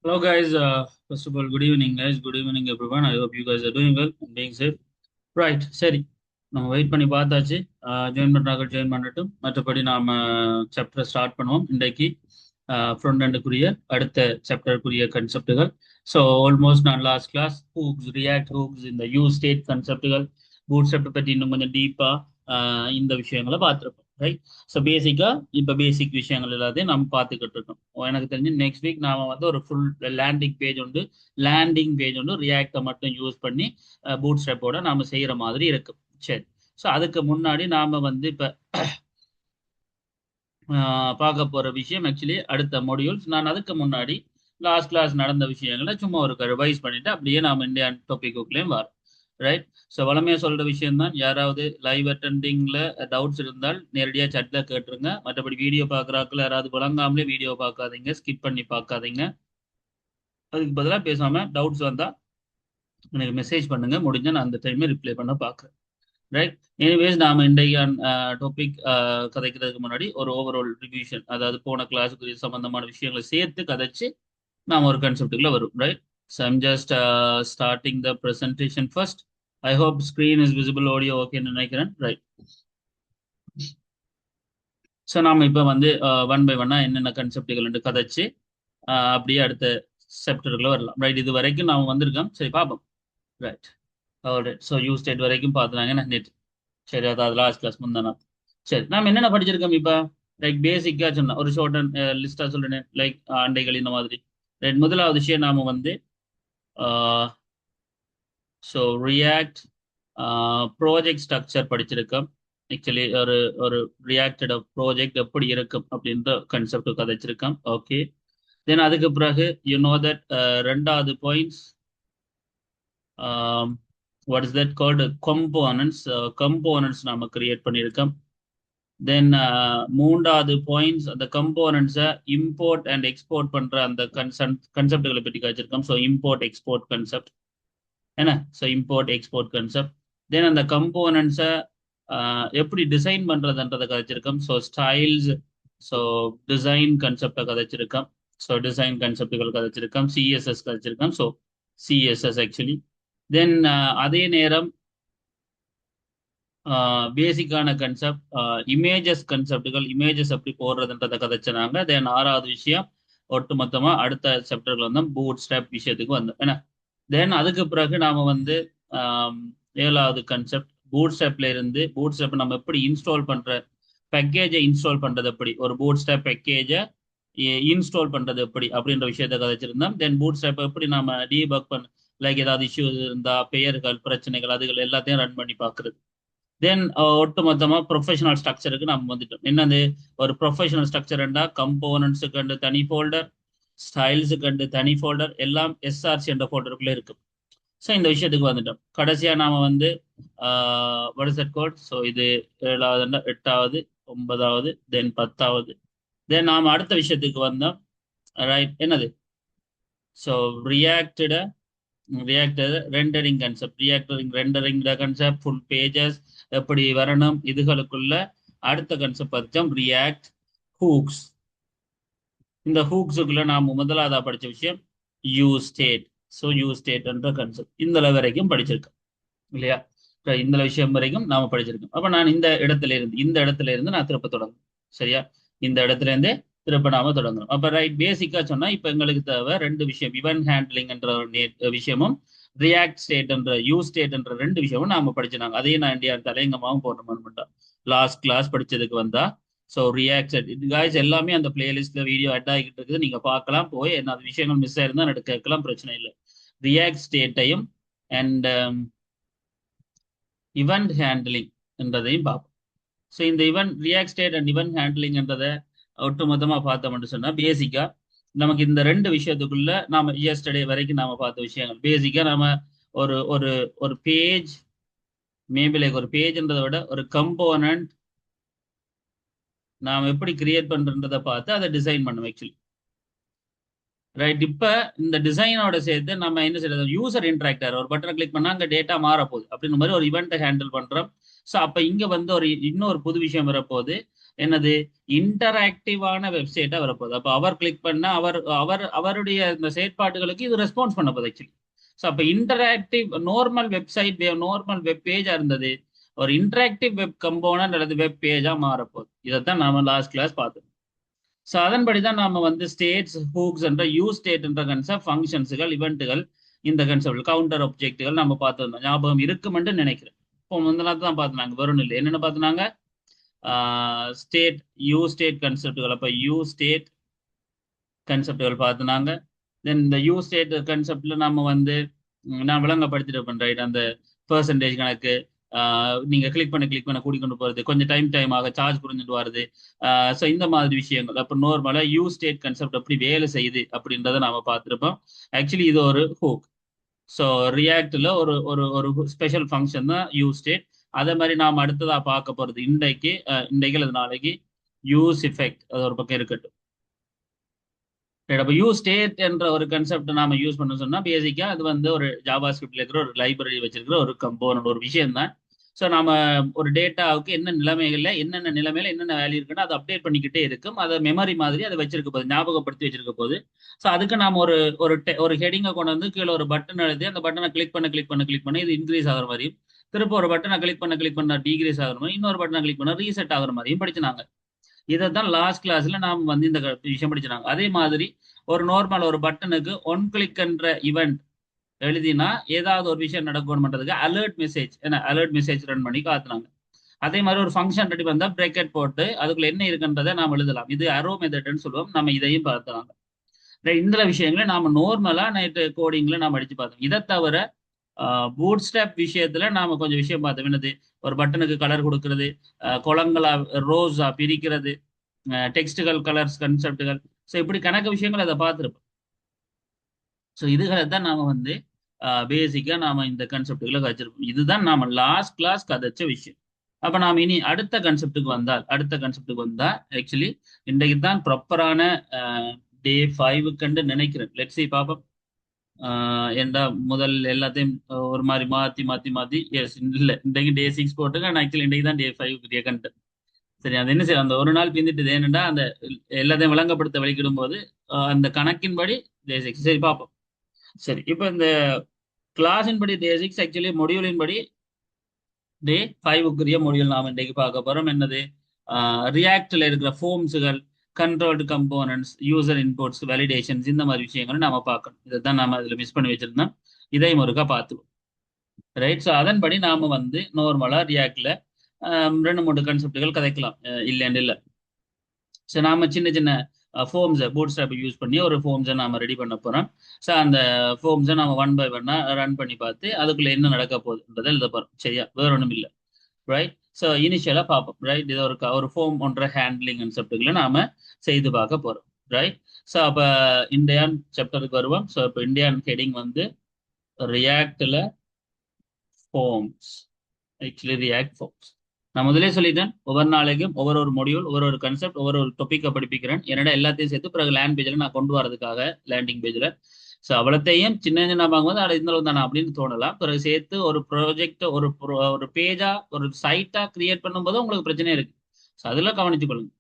Hello guys, first of all, good evening guys, good evening everyone. I hope you guys are doing well and being safe. Right சரி, நம்ம wait பண்ணி பார்த்தாச்சு. Join பண்ணுறாங்க, join பண்ணட்டும். மற்றபடி நாம் chapter start பண்ணுவோம் இன்றைக்கு. ஃப்ரண்ட் எண்டுக்குரிய அடுத்த சாப்டருக்குரிய கன்செப்டுகள். ஸோ ஆல்மோஸ்ட் நான் last class hooks, react hooks, இந்த யூ ஸ்டேட் கன்செப்டுகள், பூட் ஸ்டெப் பற்றி இன்னும் கொஞ்சம் டீப்பாக இந்த விஷயங்களை பார்த்துருப்போம். ரைட். ஸோ பேசிக்காக இப்போ பேசிக் விஷயங்கள் எல்லாத்தையும் நம்ம பார்த்துக்கிட்டு இருக்கோம். எனக்கு தெரிஞ்சு நெக்ஸ்ட் வீக் நாம வந்து ஒரு ஃபுல் லேண்டிங் பேஜ் உண்டு ரியாக்டை மட்டும் யூஸ் பண்ணி பூட் ஸ்டெப்போட நாம செய்யற மாதிரி இருக்கும். சரி. ஸோ அதுக்கு முன்னாடி நாம வந்து இப்ப பார்க்க போற விஷயம் ஆக்சுவலி அடுத்த மாடியூல்ஸ். நான் அதுக்கு முன்னாடி லாஸ்ட் கிளாஸ் நடந்த விஷயங்களை சும்மா ஒரு ரிவைஸ் பண்ணிட்டு அப்படியே நாம இந்தியன் டாபிக்குள்ளேயும் வரோம். ரைட். ஸோ வளமையா சொல்ற விஷயம் தான். யாராவது லைவ் அட்டெண்டிங்ல டவுட்ஸ் இருந்தால் நேரடியாக சட்ல கேட்டுருங்க. மற்றபடி வீடியோ பார்க்குறாக்கள் யாராவது வழங்காமலே வீடியோ பார்க்காதீங்க, ஸ்கிப் பண்ணி பார்க்காதீங்க. அதுக்கு பதிலாக பேசாம டவுட்ஸ் வந்தா எனக்கு மெசேஜ் பண்ணுங்க, முடிஞ்சா நான் அந்த டைமே ரிப்ளை பண்ண பார்க்குறேன். ரைட். எனிவேஸ் நாம இன்றைய டாபிக் கதைக்கிறதுக்கு முன்னாடி ஒரு ஓவரால் ரிவிஷன், அதாவது போன கிளாஸுக்கு சம்பந்தமான விஷயங்களை சேர்த்து கதைச்சு நாம ஒரு கன்செப்டுக்குள்ள வரும். Right. So I'm just starting the presentation first. I hope screen is visible, audio ஓகேன்னு நினைக்கிறேன். ரைட். ஸோ நாம இப்போ வந்து ஒன் பை ஒன்னா என்னென்ன கன்செப்டுகள் கதைச்சு அப்படியே அடுத்த சாப்டருக்குள்ள வரலாம். ரைட். இது வரைக்கும் நாம வந்திருக்கோம். சரி பார்ப்போம். Right. Alright. So you state வரைக்கும் பார்த்துனாங்க நேற்று. சரி, அதாவது லாஸ்ட் கிளாஸ் முந்தானா. சரி, நாம் என்னென்ன படிச்சிருக்கோம் இப்போ? லைக் பேசிக்கா சொன்ன ஒரு ஷார்ட் அண்ட் லிஸ்டா சொல்றேன். லைக் அண்டைகள் இந்த மாதிரி. ரைட். முதலாவது விஷயம் நாம வந்து ஸோ ரியாக்ட் ப்ராஜெக்ட் ஸ்ட்ரக்சர் படிச்சிருக்கோம். ஆக்சுவலி ஒரு ஒரு ரியாக்டட் ப்ராஜெக்ட் எப்படி இருக்கும் அப்படின்ற கன்செப்ட் கதைச்சிருக்கோம். ஓகே. தென் அதுக்கு பிறகு யூ நோ தட் ரெண்டாவது points, what is that called, components நாம கிரியேட் பண்ணியிருக்கோம். தென் மூன்றாவது பாயிண்ட்ஸ், அந்த கம்போனன்ட்ஸை இம்போர்ட் அண்ட் எக்ஸ்போர்ட் பண்ற அந்த கன்செப்டுகளை பற்றி காய்ச்சிருக்கோம். ஸோ இம்போர்ட் எக்ஸ்போர்ட் கன்செப்ட் என்ன. So import export concept. Then அந்த கம்போனன்ட்ஸை எப்படி டிசைன் பண்றதுன்றதை கதைச்சிருக்கோம். ஸோ ஸ்டைல்ஸ், ஸோ டிசைன் கன்செப்டை கதைச்சிருக்கோம். ஸோ டிசைன் கன்செப்டுகள் கதைச்சிருக்கோம். சிஎஸ்எஸ் கதைச்சிருக்கோம். So CSS actually. தென் அதே நேரம் பேசிக்கான கன்செப்ட், இமேஜஸ் கன்செப்டுகள், இமேஜஸ் எப்படி போடுறதுன்றதை கதைச்சினாங்க. தென் ஆறாவது விஷயம் ஒட்டு மொத்தமா அடுத்த சாப்டர்கள் வந்து பூட் ஸ்ட்ராப் விஷயத்துக்கு வந்தோம் ஏன்னா. தென் அதுக்கு பிறகு நாம வந்து ஏழாவது கன்செப்ட், பூட் ஸ்ட்ராப்ல இருந்து பூட் ஸ்ட்ராப் நம்ம எப்படி இன்ஸ்டால் பண்ற, பேக்கேஜை இன்ஸ்டால் பண்றது எப்படி, ஒரு பூட் ஸ்ட்ராப் பேக்கேஜை இன்ஸ்டால் பண்றது எப்படி அப்படின்ற விஷயத்தை கதைச்சிருந்தோம். தென் பூட் ஸ்ட்ராப் எப்படி நாம டீபக் பண்ண, லைக் ஏதாவது இஷ்யூ இருந்தா, பெயர்கள், பிரச்சனைகள், அதுகள் எல்லாத்தையும் ரன் பண்ணி பார்க்குறது. தென் ஒட்டு மொத்தமா ப்ரொஃபஷனல் ஸ்ட்ரக்சருக்கு நம்ம வந்துட்டோம். என்னது ஒரு ப்ரொஃபஷனல் ஸ்ட்ரக்சர்ண்டா, கம்போனன்ட்ஸுக்கு கண்டு தனி ஃபோல்டர், ஸ்டைல்ஸுக்கு கண்டு தனி ஃபோல்டர், எல்லாம் எஸ்ஆர்சி என்ற ஃபோல்டருக்குள்ள இருக்கு. ஸோ இந்த விஷயத்துக்கு வந்துட்டோம். கடைசியா நாம வந்து what is that code. So இது ஏழாவது, எட்டாவது, ஒன்பதாவது, தென் பத்தாவது. தென் நாம அடுத்த விஷயத்துக்கு வந்தோம். ரைட். என்னது? ஸோ ரியாக்டட ரியாக்டர் rendering concept, rendering concept, full pages எப்படி வரணும், இதுகளுக்குள்ள அடுத்த கன்செப்ட் படித்தோம் ரியாக்ட் ஹூக்ஸ். இந்த ஹூக்ஸுக்குள்ள நாம் முதலாவதா படிச்ச விஷயம் you state. So you state என்ற கன்செப்ட் இந்த வரைக்கும் படிச்சிருக்கோம் இல்லையா. இந்த விஷயம் வரைக்கும் நாம படிச்சிருக்கோம். அப்ப நான் இந்த இடத்துல இருந்து நான் திருப்ப தொடங்கணும். சரியா. இந்த இடத்துல இருந்து திருப்ப நாம தொடங்கணும். அப்ப ரைட். பேசிக்கா சொன்னா இப்ப எங்களுக்கு தேவை ரெண்டு விஷயம், இவெண்ட் ஹேண்ட்லிங் என்ற ஒரு விஷயமும், ரியாக்ட் ஸ்டேட் என்ற யூ ஸ்டேட் என்ற ரெண்டு விஷயமும் நாம படிச்சினாங்க. அதையும் நான் இந்தியா தலையங்கமாகவும் போடணும் லாஸ்ட் கிளாஸ் படிச்சதுக்கு வந்தா. ஸோ ரியாக்ட் இது காய்ஸ் எல்லாமே அந்த பிளேலிஸ்ட்ல வீடியோ அட் ஆகிட்டு இருக்குது, நீங்க பார்க்கலாம். போய் என்ன விஷயங்கள் மிஸ் ஆயிருந்தா எனக்கு கேட்கலாம், பிரச்சனை இல்லை. ரியாக்ட் ஸ்டேட்டையும் அண்ட் இவெண்ட் ஹேண்ட்லிங் என்றதையும் பார்ப்போம். ஸோ இந்த react state and event handling என்றதை ஒட்டுமொத்தமா பார்த்தோம்னு சொன்னா, பேசிக்கா நமக்கு இந்த ரெண்டு விஷயத்துக்குள்ள நாம இயஸ்டர்டே வரைக்கும் நாம பார்த்த விஷயங்கள். பேசிக்கா நாம ஒரு ஒரு ஒரு பேஜ், மேபி லைக் ஒரு பேஜ்ன்றதை விட ஒரு கம்போனன்ட் நாம் எப்படி கிரியேட் பண்றதை பார்த்து அதை டிசைன் பண்ணுவோம் ஆக்சுவலி. ரைட். இப்ப இந்த டிசைனோட சேர்த்து நம்ம என்ன செய்யறது, யூசர் இன்ட்ராக்டர் ஒரு பட்டனை கிளிக் பண்ணா அங்க டேட்டா மாற போகுது அப்படின்ற மாதிரி ஒரு இவெண்ட்டை ஹேண்டில் பண்றோம். ஸோ அப்ப இங்க வந்து இன்னொரு புது விஷயம் வரப்போகுது. என்னது இன்டராக்டிவான வெப்சைட்டா வரப்போகுது. அப்போ அவர் கிளிக் பண்ண அவருடைய இந்த செயற்பாடுகளுக்கு இது ரெஸ்பான்ஸ் பண்ண போகுது ஆக்சுவலி. ஸோ அப்போ interactive normal website normal web பேஜா இருந்தது ஒரு இன்டராக்டிவ் வெப் கம்போனன்ட் அல்லது வெப் பேஜா மாறப்போகுது. இதைத்தான் நாம லாஸ்ட் கிளாஸ் பார்த்தோம். ஸோ அதன்படி தான் நாம வந்து ஸ்டேட்ஸ் ஹூக்ஸ் என்ற யூஸ் ஸ்டேட் என்ற கன்செப்ட் ஃபங்க்ஷன்ஸுகள் இவெண்ட்டுகள் இந்த கன்செப்ட் கவுண்டர் ஒப்ஜெக்ட்டுகள் நம்ம பார்த்துருந்தோம். ஞாபகம் இருக்குமென்று நினைக்கிறேன். இப்போ முந்தின தான் பார்த்துனாங்க வரும் இல்லை என்னென்ன பார்த்துனாங்க ஸ்டேட் யூ ஸ்டேட் கன்செப்டுகள். அப்போ யூ ஸ்டேட் கன்செப்டுகள் பார்த்துனாங்க. தென் இந்த யூ ஸ்டேட் கன்செப்ட்ல நம்ம வந்து நான் விளங்கப்படுத்திட்டு ரைட் அந்த பெர்சன்டேஜ் கணக்கு நீங்க கிளிக் பண்ண கூடி கொண்டு போறது கொஞ்சம் டைம் ஆக சார்ஜ் புரிஞ்சுட்டு வருது. ஸோ இந்த மாதிரி விஷயங்கள் அப்போ நார்மலா யூ ஸ்டேட் கன்செப்ட் எப்படி வேலை செய்யுது அப்படின்றத நாம பார்த்துருப்போம். ஆக்சுவலி இது ஒரு ஹூக். ஸோ ரியாக்டில் ஒரு ஒரு ஒரு ஸ்பெஷல் ஃபங்க்ஷன் தான் யூ ஸ்டேட். அதே மாதிரி நாம் அடுத்ததாக பார்க்க போகிறது இன்றைக்கு அல்லது நாளைக்கு யூஸ் எஃபெக்ட். அது ஒரு பக்கம் இருக்கட்டும். அப்போ யூ ஸ்டேட் என்ற ஒரு கன்செப்ட் நாம யூஸ் பண்ண சொன்னா பேசிக்கா அது வந்து ஒரு ஜாவா ஸ்கிரிப்ட்ல இருக்கிற ஒரு லைப்ரரி வச்சிருக்கிற ஒரு கம்போனன்ட் ஒரு விஷயம் தான். ஸோ நாம ஒரு டேட்டாவுக்கு என்னென்ன நிலைமையில என்னென்ன வேல்யூ இருக்குன்னு அதை அப்டேட் பண்ணிக்கிட்டே இருக்கும். அதை மெமரி மாதிரி அதை வச்சிருக்க போது ஞாபகப்படுத்தி வச்சிருக்க போது. ஸோ அதுக்கு நாம ஒரு ஒரு ஒரு ஹெடிங்கை கொண்டு வந்து கீழே ஒரு பட்டன் எழுதி அந்த பட்டனை கிளிக் பண்ண இது இன்க்ரீஸ் ஆகிற மாதிரியும் திரும்ப ஒரு பட்டனை கிளிக் பண்ண டிகிரீஸ் ஆகிற மாதிரி இன்னொரு பட்டனை கிளிக் பண்ண ரீசெட் ஆகிற மாதிரியும் படிச்சுனாங்க. இதை தான் லாஸ்ட் கிளாஸ்ல நாம் வந்து இந்த விஷயம் படிச்சுனாங்க. அதே மாதிரி ஒரு நார்மல் ஒரு பட்டனுக்கு ஒன் கிளிக் என்ற இவெண்ட் எழுதினா ஏதாவது ஒரு விஷயம் நடக்கணும்ன்றதுக்கு அலர்ட் மெசேஜ் ரன் பண்ணி காத்துனாங்க. அதே மாதிரி ஒரு ஃபங்க்ஷன் ரெடி பண்ணா பிரேக்கெட் போட்டு அதுக்குள்ள என்ன இருக்குன்றதை நாம் எழுதலாம். இது அரோ மெத்தட்னு சொல்லுவோம். நம்ம இதையும் பார்த்துனாங்க. இந்த விஷயங்களை நாம நார்மலா நைட்டு கோடிங்ல நாம் அடிச்சு பார்த்தோம். இதை தவிர பூட் ஸ்டாப் விஷயத்துல நாம கொஞ்சம் விஷயம் பார்த்தோம். என்னது ஒரு பட்டனுக்கு கலர் கொடுக்கறது, குளங்களா ரோஸா பிரிக்கிறது, டெக்ஸ்டுகள் கலர்ஸ் கன்செப்டுகள். ஸோ இப்படி கணக்கு விஷயங்கள் அதை பார்த்துருப்போம். ஸோ இதுகளை தான் நாம வந்து பேசிக்கா நாம இந்த கன்செப்டுகளை வச்சிருப்போம். இதுதான் நாம லாஸ்ட் கிளாஸ் கதைச்ச விஷயம். அப்ப நாம் இனி அடுத்த கன்செப்டுக்கு வந்தா ஆக்சுவலி இன்றைக்கு தான் ப்ராப்பரான டே 5 நினைக்கிறேன். லெட்ஸ் சி பாப்போம். ஏண்டா முதல் எல்லாத்தையும் ஒரு மாதிரி மாத்தி எஸ் இல்லை இன்றைக்கு டே 6 போட்டுங்க. ஆக்சுவலி இன்றைக்கு தான் டே 5 கண்டென்ட். சரி அது என்ன செய்யும் அந்த ஒரு நாள் பிந்திட்டு ஏனண்டா அந்த எல்லாத்தையும் விளங்கப்படுத்த வெளிக்கிடும் போது அந்த கணக்கின்படி டே 6 சரி பார்ப்போம். சரி இப்போ இந்த கிளாஸின் படி டே 6 ஆக்சுவலி மொடியூலின் படி டே 5க்குரிய மொடியூல் நாம் இன்றைக்கு பார்க்க போறோம். என்னது ரியாக்டில் இருக்கிற ஃபார்ம்ஸுகள் controlled components user inputs validations இந்த மாதிரி விஷயங்களை நாம பார்க்கணும். இதை தான் நாம அதில் மிஸ் பண்ணி வச்சிருந்தோம். இதையும் ஒருக்கா பார்த்துவோம். ரைட். ஸோ அதன்படி நாம வந்து நார்மலா ரியாக்ட்ல 2-3 கன்செப்டுகள் கதைக்கலாம் இல்லைன்னு இல்லை. ஸோ நாம சின்ன சின்ன ஃபோம்ஸை பூட் ஸ்டாப் யூஸ் பண்ணி ஒரு ஃபோம்ஸை நாம ரெடி பண்ண போறோம். ஸோ அந்த ஃபோம்ஸை நம்ம 1 by 1 ரன் பண்ணி பார்த்து அதுக்குள்ள என்ன நடக்க போகுதுன்றதை எழுத போறோம். சரியா வேற ஒன்றும் இல்லை. ரைட். ஸோ இனிஷியலா பார்ப்போம். ரைட். இது ஒரு ஃபோம் ஒன்ற ஹேண்ட்லிங் கன்செப்டுகளை நாம செய்து பார்க்க போறோம். ரைட். ஸோ அப்போ இந்தியான் சாப்டருக்கு வருவோம். ஸோ இப்போ இந்தியான் ஹெடிங் வந்து ரியாக்ட்ல ஃபார்ம்ஸ். ஆக்சுவலி ரியாக்ட் ஃபார்ம்ஸ் நான் முதலே சொல்லிட்டேன். ஒவ்வொரு நாளைக்கும் ஒவ்வொரு மொடியூல் ஒவ்வொரு கன்செப்ட் ஒவ்வொரு டாப்பிக்கை படிப்பிக்கிறேன். என்னடா எல்லாத்தையும் சேர்த்து பிறகு லேண்ட் பேஜில் நான் கொண்டு வரதுக்காக லேண்டிங் பேஜில். ஸோ அவ்வளோத்தையும் சின்ன சின்ன பார்க்கும்போது அது இந்த அளவு தானே அப்படின்னு தோணலாம். பிறகு சேர்த்து ஒரு ப்ராஜெக்ட் ஒரு பேஜா ஒரு சைட்டா கிரியேட் பண்ணும்போது உங்களுக்கு பிரச்சனை இருக்கு. ஸோ அதில் கவனிச்சு கொள்ளுங்க.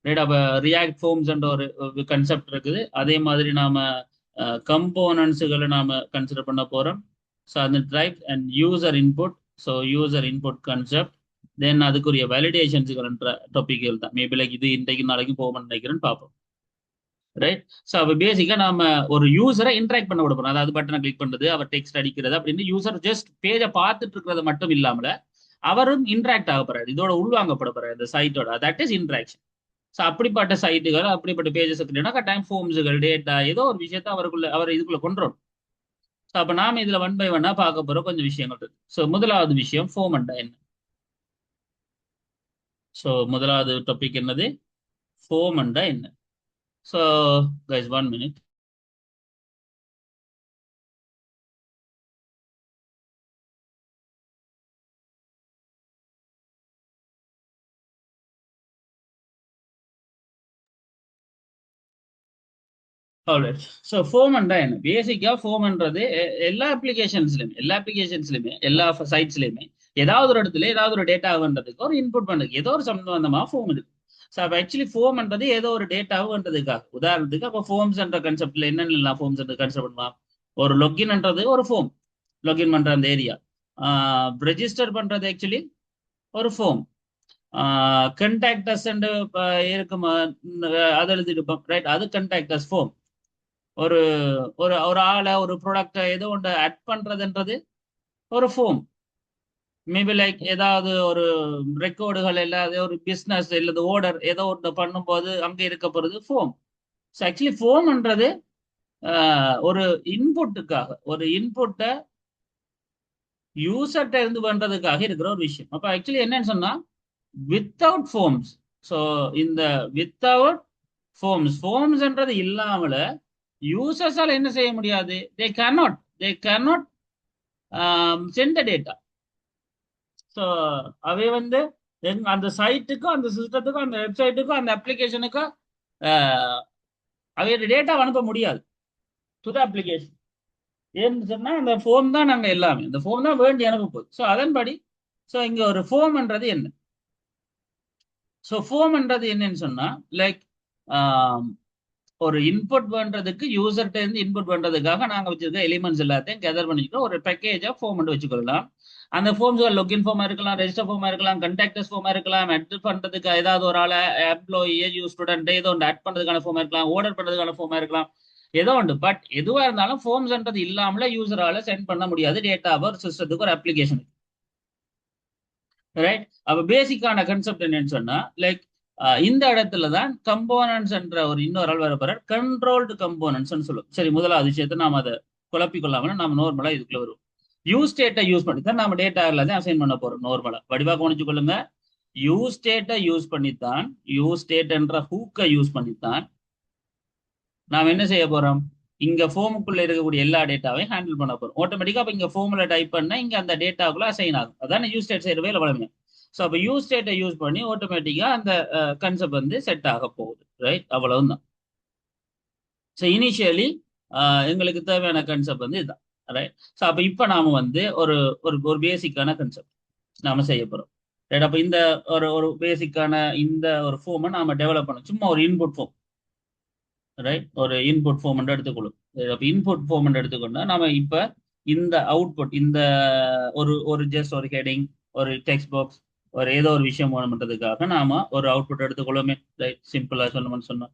ரைட். அப்போ ரியாக்ட் ஃபார்ம்ஸ்ன்ற ஒரு கன்செப்ட் இருக்குது. அதே மாதிரி நாம கம்போனன்ட்ஸுகளை நாம கன்சிடர் பண்ண போறோம். ஸோ அந்த type and user input. So user input concept then அதுக்குரிய வேலிடேஷன்ஸுகள்ன்ற டாபிக்கள் தான். மேபி லைக் இது இன்றைக்கு நாளைக்கும் போகணும்னு நினைக்கிறேன்னு பார்ப்போம். ரைட். ஸோ அப்போ பேசிக்கா நாம ஒரு யூசரை இன்ட்ராக்ட் பண்ண விட போறோம். அதாவது பட்டனை கிளிக் பண்றது அவர் டெக்ஸ்ட் அடிக்கிறது அப்படின்னு யூசர் ஜஸ்ட் பேஜை பார்த்துட்டு இருக்கிறது மட்டும் இல்லாமல அவரும் இன்ட்ராக்ட் ஆக போறாரு. இதோட உள்வாங்கப்பட போறாரு இந்த சைட்டோட. That is interaction. ஸோ அப்படிப்பட்ட சைட்டுகள் அப்படிப்பட்ட பேஜஸ் இருக்குன்னா கட்டாயம் ஃபார்ம்ஸுகள் டேட்டா ஏதோ ஒரு விஷயத்த அவர் இதுக்குள்ள கொண்டு வரும். ஸோ அப்போ நாம இதுல 1 by 1 பார்க்க போற கொஞ்சம் விஷயங்கள் இருக்கு. ஸோ முதலாவது விஷயம் ஃபார்ம்ண்டா என்ன. ஸோ முதலாவது டாபிக் என்னது ஃபார்ம்ண்டா என்ன. So guys 1 minute. ஸோ ஃபார்ம்ண்டா என்ன. பேசிக்கா ஃபார்ம்ன்றது எல்லா அப்ளிகேஷன்ஸ்லையுமே எல்லா சைட்ஸ்லையுமே ஏதாவது ஒரு இடத்துல ஏதாவது ஒரு டேட்டா வேண்டதுக்கு ஒரு இன்புட் பண்ணுது ஏதோ ஒரு சம்பந்தமா ஃபார்ம் இருக்கு. ஸோ அப்போ ஆக்சுவலி ஃபோம்ன்றது ஏதோ ஒரு டேட்டாவுன்றதுக்காக உதாரணத்துக்கு அப்போ ஃபோம்ஸ்ன்ற கான்செப்ட்ல என்னென்னலாம் ஃபோம்ஸ் கான்செப்ட் பண்ணலாம். ஒரு லொக்கின்ன்றது ஒரு ஃபோம், லொகின் பண்ற அந்த ஏரியா. ரெஜிஸ்டர் பண்றது ஆக்சுவலி ஒரு ஃபோம். கண்டாக்டர்ஸ் இருக்கும், அதை எழுதிருப்போம் ரைட், அது கண்டாக்டர்ஸ் ஃபோம். ஒரு ஒரு ஒரு ஆளை ஒரு ப்ராடக்டை ஏதோ ஒன்று ஆட் பண்றதுன்றது ஒரு ஃபோம். மேபி லைக் ஏதாவது ஒரு ரெக்கார்டுகள் இல்லாத ஒரு பிஸ்னஸ் இல்லது ஓர்டர் ஏதோ ஒன்று பண்ணும்போது அங்கே இருக்க போகிறது ஃபோம். ஸோ ஆக்சுவலி ஃபோம்ன்றது ஒரு இன்புட்டுக்காக, ஒரு இன்புட்டை யூசர்கிட்ட இருந்து பண்றதுக்காக இருக்கிற ஒரு விஷயம். அப்போ ஆக்சுவலி என்னன்னு சொன்னா வித்தவுட் ஃபோம்ஸ். ஸோ இந்த வித்தவுட் ஃபோம்ஸ்ன்றது இல்லாமல யூசர்ஸால என்ன செய்ய முடியாது, they cannot send the data. So அவை வந்து அந்த சைட்டுக்கும் அந்த சிஸ்டத்துக்கும் அந்த வெப்சைட்டுக்கும் அந்த அப்ளிகேஷனுக்கும் அவையோட டேட்டா அனுப்ப முடியாது டு த அப்ளிகேஷன். ஏன்னு சொன்னா அந்த ஃபோம் தான் நாங்கள் எல்லாமே, இந்த ஃபோம் தான் வேண்டி அனுப்ப போகுது. ஸோ அதன்படி ஸோ இங்க ஒரு ஃபோம்ன்றது என்ன, ஸோ ஃபோம்ன்றது என்னன்னு சொன்னா லைக் ஒரு இன்புட் பண்றதுக்கு யூசர்கிட்ட இருந்து இன்புட் பண்றதுக்காக நாங்க வச்சிருக்க எலிமெண்ட்ஸ் எல்லாத்தையும் கேதர் பண்ணிக்கிட்டு ஒரு பேக்கேஜா ஃபார்ம் வச்சுக்கலாம். அந்த ஃபார்ம்ஸ் லொகின் ஃபார்மா இருக்கலாம், ரெஜிஸ்டர் ஃபார்மா இருக்கலாம், கண்டாக்டர்ஸ் ஃபார்மா இருக்கலாம், ஆட் பண்றதுக்கு ஏதாவது ஒரு ஆளை எம்ப்ளாயி யூ ஸ்டூடெண்ட் ஏதோ ஒன்று ஆட் பண்றதுக்கான ஃபார்மா இருக்கலாம், ஆர்டர் பண்றதுக்கான ஃபார்மா இருக்கலாம், ஏதோ ஒன்று. பட் எதுவா இருந்தாலும் ஃபார்ம்ஸ்ன்றது இல்லாமல யூசரால சென்ட் பண்ண முடியாது டேட்டா ஒரு சிஸ்டத்துக்கு ஒரு அப்ளிகேஷன். ரைட். அப்ப பேசிக்கான கான்செப்ட் என்னன்னு சொன்னா லைக் இந்த இடத்துல தான் கம்போனன்ட்ஸ் என்ற ஒரு இன்னொரு ஆள் வரப்போற கண்ட்ரோல்டு கம்போனன்ட்ஸ் சொல்லுவோம். சரி, முதலாவது விஷயத்தை நாம அதை குழப்பிக் கொள்ளாம நாம நார்மலா இதுக்குள்ள வருவோம். யூஸ் ஸ்டேட்டை யூஸ் பண்ணி தான் நாம டேட்டா எல்லாத்தையும் அசைன் பண்ண போறோம். நார்மலா வடிவா கவனிச்சு கொள்ளுங்க. யூஸ் ஸ்டேட்டை யூஸ் பண்ணித்தான், யூஸ் ஸ்டேட் என்ற ஹூக்கை யூஸ் பண்ணித்தான் நாம என்ன செய்ய போறோம், இங்க ஃபோமுக்குள்ள இருக்கக்கூடிய எல்லா டேட்டாவையும் ஹேண்டில் பண்ண போறோம். ஆட்டோமேட்டிக்கா அப்ப இங்க ஃபோம்ல டைப் பண்ணா இங்க அந்த டேட்டாக்குள்ள அசைன் ஆகும். அதான் யூஸ் ஸ்டேட் செய்யற வேலை வளமே. ஸோ அப்போ யூஸ் ஸ்டேட்டை யூஸ் பண்ணி ஆட்டோமேட்டிக்கா அந்த கன்செப்ட் வந்து செட் ஆக போகுது. ரைட், அவ்வளவுதான். ஸோ இனிஷியலி எங்களுக்கு தேவையான கன்செப்ட் வந்து இதுதான். ரைட். ஸோ அப்போ இப்போ நாம வந்து ஒரு ஒரு ஒரு பேசிக்கான கன்செப்ட் நாம செய்ய போறோம். ரைட். அப்போ இந்த ஒரு ஒரு பேசிக்கான இந்த ஒரு ஃபார்மை நாம டெவலப் பண்ணோம். சும்மா ஒரு இன்புட் ஃபார்ம். ரைட், ஒரு இன்புட் ஃபார்ம் எடுத்துக்கொள்ளும். அப்போ இன்புட் ஃபார்ம் எடுத்துக்கொண்டா நாம இப்போ இந்த அவுட்புட் இந்த ஒரு ஒரு ஜஸ்ட் ஒரு ஹெடிங், ஒரு டெக்ஸ்ட் பாக்ஸ், ஒரு ஏதோ ஒரு விஷயம் வேணும்ன்றதுக்காக நாம ஒரு அவுட்புட் எடுத்துக்கொள்ளுமே. ரைட், சிம்பிளா சொல்லணும்னு சொன்னா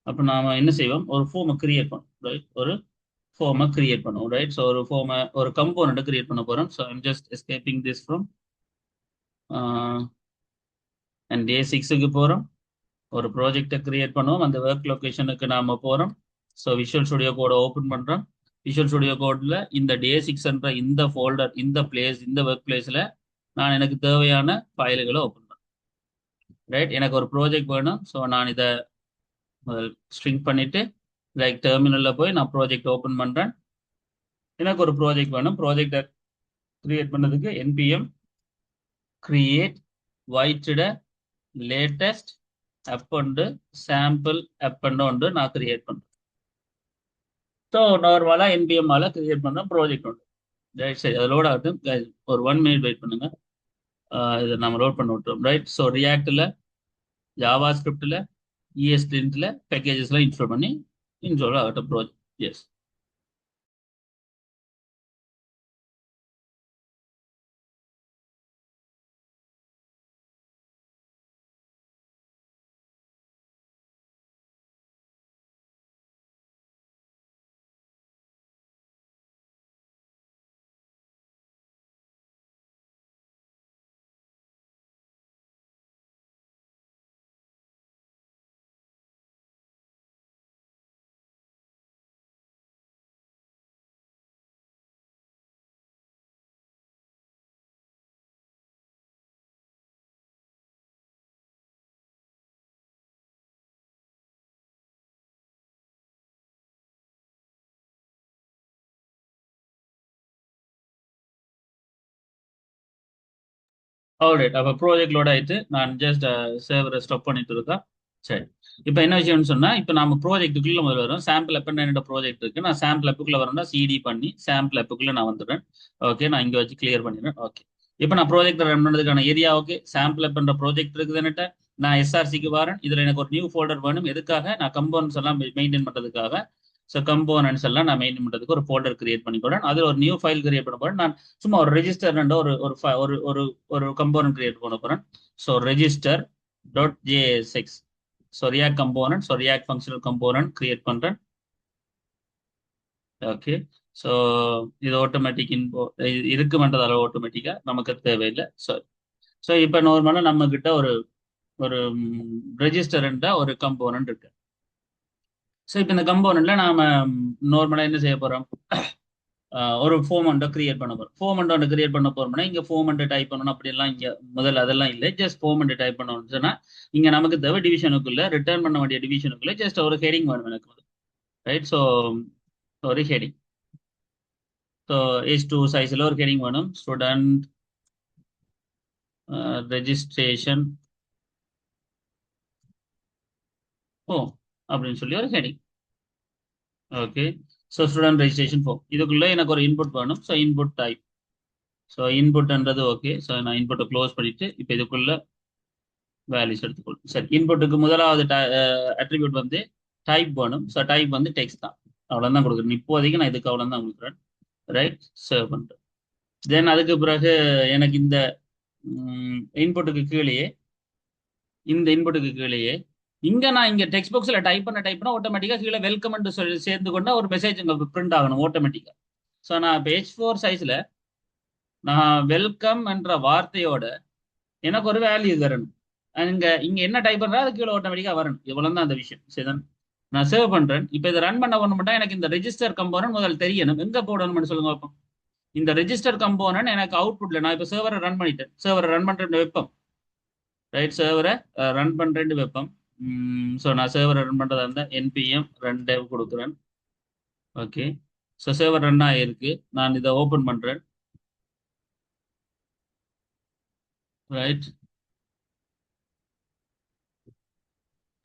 அப்போ நாம என்ன செய்வோம், ஒரு ஃபார்மை கிரியேட் பண்ணும். ரைட், ஒரு ஃபார்மை கிரியேட் பண்ணுவோம். ரைட். ஸோ ஒரு ஃபார்மை ஒரு கம்போனண்ட்டை கிரியேட் பண்ண போறோம். So I'm just escaping this from and day 6க்கு போறோம். ஒரு ப்ராஜெக்டை கிரியேட் பண்ணுவோம். அந்த ஒர்க் லொகேஷனுக்கு நாம போறோம். ஸோ விஷுவல் ஸ்டுடியோ கோடை ஓப்பன் பண்றோம். விஷுவல் ஸ்டுடியோ கோட்ல இந்த டே 6 இந்த ஃபோல்டர், இந்த பிளேஸ், இந்த ஒர்க் பிளேஸ்ல நான் எனக்கு தேவையான ஃபைல்களை ஓப்பன் பண்றேன். ரைட். எனக்கு ஒரு ப்ராஜெக்ட் வேணும். ஸோ நான் இதை ஸ்ட்ரிங் பண்ணிட்டு லைக் டெர்மினல்ல போய் நான் ப்ராஜெக்ட் ஓப்பன் பண்றேன். எனக்கு ஒரு ப்ராஜெக்ட் வேணும். ப்ராஜெக்டை கிரியேட் பண்ணதுக்கு என்பிஎம் கிரியேட் வைட்டிட லேட்டஸ்ட் அப்பண்டு சாம்பிள் அப்பண்டு ஒன்று நான் கிரியேட் பண்றேன். ஸோ நார்மலா என்பிஎம்மால கிரியேட் பண்ண ப்ராஜெக்ட் உண்டு. ரைட். சரி, அது லோட் ஆகட்டும். ஒரு 1 மினிட் வெயிட் பண்ணுங்க. இதை நம்ம லோட் பண்ண விட்டுரும். ரைட். ஸோ ரியாக்டில், ஜாவா ஸ்கிரிப்டில், ESLintல பேக்கேஜஸ்லாம் இன்ஸ்டால் பண்ணி இன்ஸ்டால் ஆகட்டும் ப்ராஜெக்ட். எஸ். ஆல்ரைட். அப்போ ப்ராஜெக்ட் லோட் ஆயிட்டு நான் ஜஸ்ட் சர்வரை ஸ்டாப் பண்ணிட்டு இருக்கேன். சரி. இப்ப என்ன விஷயம்னு சொன்னா, இப்ப நாம ப்ராஜெக்ட்டுக்குள்ள முதல்ல வரோம். சாம்பிள் ஆப்ன்னு என்னோட ப்ராஜெக்ட் இருக்கு. நான் சாம்பிள் ஆப்புக்குள்ள வரேன்னா சிடி பண்ணி சாம்பிள் ஆப்புக்குள்ள நான் வந்துடுறேன். ஓகே. நான் இங்க வச்சு கிளியர் பண்ணிடுறேன். ஓகே. இப்ப நான் ப்ராஜெக்ட் ரன் பண்ணதுக்கான ஏரியா ஓகே. சாம்பிள் ஆப்ன்ற ப்ராஜெக்ட் இருக்குதுன்னுட்டு நான் எஸ்ஆர்சிக்கு வரேன். இதுல எனக்கு ஒரு நியூ ஃபோல்டர் வேணும். எதுக்காக? நான் கம்போனன்ட்ஸ் எல்லாம் மெயின்டைன் பண்றதுக்காக. ஸோ கம்போனன்ட்ஸ் எல்லாம் நான் மெயின்டைன் பண்றதுக்கு ஒரு ஃபோல்டர் கிரியேட் பண்ணி போறேன். அதுல ஒரு நியூ ஃபைல் கிரியேட் பண்ண போறேன். நான் சும்மா ஒரு ரெஜிஸ்டர் ஒரு ஒரு ஒரு ஒரு ஒரு கம்போனன்ட் கிரியேட் பண்ண போறேன். So register dot JSX. So react component, so react functional component create பண்றேன். ஓகே. ஸோ இது ஆட்டோமேட்டிக் இன்போ இருக்குமென்றதால ஆட்டோமேட்டிக்கா நமக்கு தேவையில்லை. ஸோ ஸோ இப்போ நார்மலாக நம்ம கிட்ட ஒரு ஒரு ரெஜிஸ்டர்ன்ற ஒரு கம்போனன்ட் இருக்கு. ஸோ இப்போ இந்த கம்போனன்ட்ல நாம நார்மலாக என்ன செய்ய போறோம்? ஒரு ஃபோம் ஒன்றை கிரியேட் பண்ண போறோம். ஃபோம் ஒன்று கிரியேட் பண்ண போறோம்னா இங்க ஃபோம் ஒன்று டைப் பண்ணணும் அப்படிலாம் இங்க முதல்ல அதெல்லாம் இல்லை. ஜஸ்ட் ஃபோம் ஒன்று டைப் பண்ணணும்னு சொன்னா இங்க நமக்கு தேவை டிவிஷனுக்குள்ள ரிட்டர்ன் பண்ண வேண்டிய டிவிஷனுக்குள்ள ஜஸ்ட் ஒரு ஹெடிங் வேணும் எனக்கு. ரைட். ஸோ ஒரு ஹெடிங். ஸோ டூ சைஸில் ஒரு ஹெடிங் வேணும். ஸ்டூடெண்ட் ரெஜிஸ்ட்ரேஷன் ஃபோம் அப்படின்னு சொல்லி ஒரு heading. Okay. So student registration form இதுக்குள்ள எனக்கு ஒரு இன்புட் வேணும். So input type. ஸோ இன்புட்ன்றது ஓகே. ஸோ நான் இன்புட்டை க்ளோஸ் பண்ணிட்டு இப்போ இதுக்குள்ள வேல்யூஸ் எடுத்துக்கொள்ளும். சரி. இன்புட்டுக்கு முதலாவது அட்ரிபியூட் வந்து டைப் வேணும். ஸோ டைப் வந்து டெக்ஸ்ட் தான். அவ்வளோதான் கொடுக்குறேன். இப்போதைக்கு நான் இதுக்கு அவ்வளோ தான் கொடுக்குறேன். ரைட். சேவ் பண்ணுறேன். தென் அதுக்கு பிறகு எனக்கு இன்புட்டுக்கு கீழேயே இந்த இன்புட்டுக்கு கீழேயே இங்க நான் இங்க டெக்ஸ்ட் பாக்ஸ்ல டைப் பண்ண ஆட்டோமேட்டிக்கா கீழே வெல்கம் சொல்லி சேர்ந்து கொண்டா ஒரு மெசேஜ் இங்க பிரிண்ட் ஆகணும் ஆட்டோமேட்டிக்கா. ஸோ நான் இப்போ H4 சைஸ்ல நான் வெல்கம் என்ற வார்த்தையோட எனக்கு ஒரு வேல்யூ தரணும். இங்க இங்க என்ன டைப் பண்றா அது கீழே ஆட்டோமேட்டிக்கா வரணும். இவ்வளவு தான் அந்த விஷயம். சரிதான். நான் சேவ் பண்றேன். இப்போ இதை ரன் பண்ண மட்டும் எனக்கு இந்த ரெஜிஸ்டர் கம்போனன்ட் முதல்ல தெரியணும். எங்க போடணும்னு சொல்லுங்க பார்ப்போம். இந்த ரெஜிஸ்டர் கம்போனன்ட் எனக்கு அவுட்புட்ல நான் இப்போ சர்வரை ரன் பண்ணிட்டேன். சர்வரை ரன் பண்றேன் வெப்பம். ரைட். சர்வரை ரன் பண்றேன் வெப்பம். ஸோ நான் சர்வரை ரன் பண்றதா இருந்தா என்பிஎம் ரன் டேவ் கொடுக்குறேன். ஓகே. ஸோ சர்வர் ரன் ஆகிருக்கு. நான் இதை ஓப்பன் பண்றேன். ரைட்.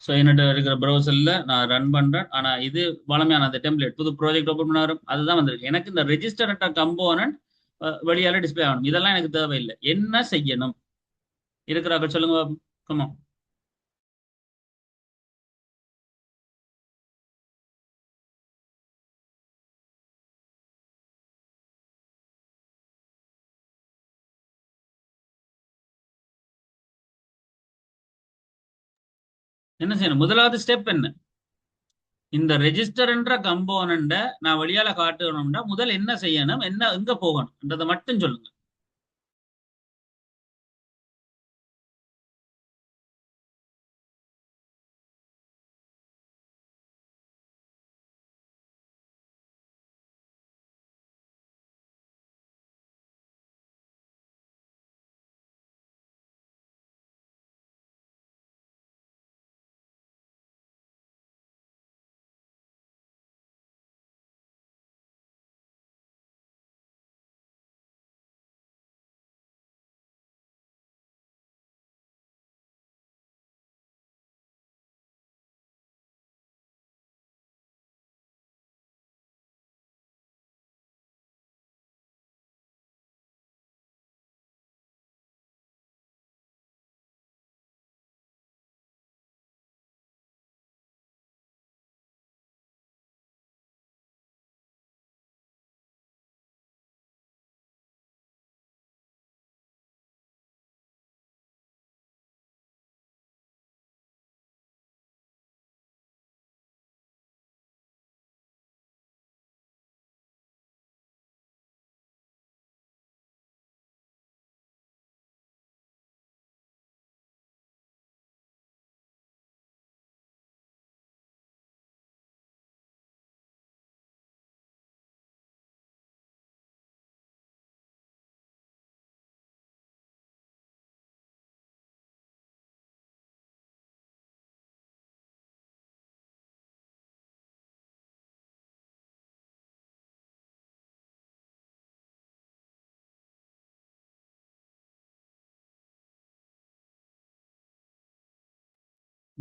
ஸோ என்னட்ட இருக்கிற ப்ரௌசர்ல நான் ரன் பண்றேன். ஆனா இது வளமையான அந்த டெம்ப்ளேட் புது ப்ராஜெக்ட் ஓப்பன் பண்ண வரும் அதுதான் வந்திருக்கு. எனக்கு இந்த ரெஜிஸ்டர் கம்போனன்ட் வெளியால டிஸ்பிளே ஆகணும். இதெல்லாம் எனக்கு தேவையில்லை. என்ன செய்யணும் இருக்கிறார்கள் சொல்லுங்க. கமா என்ன செய்யணும்? முதலாவது ஸ்டெப் என்ன? இந்த ரெஜிஸ்டர்ன்ற கம்போனண்ட நான் வெளியால காட்டணும்னா முதல் என்ன செய்யணும், என்ன எங்க போகணும்ன்றதை மட்டும் சொல்லுங்க.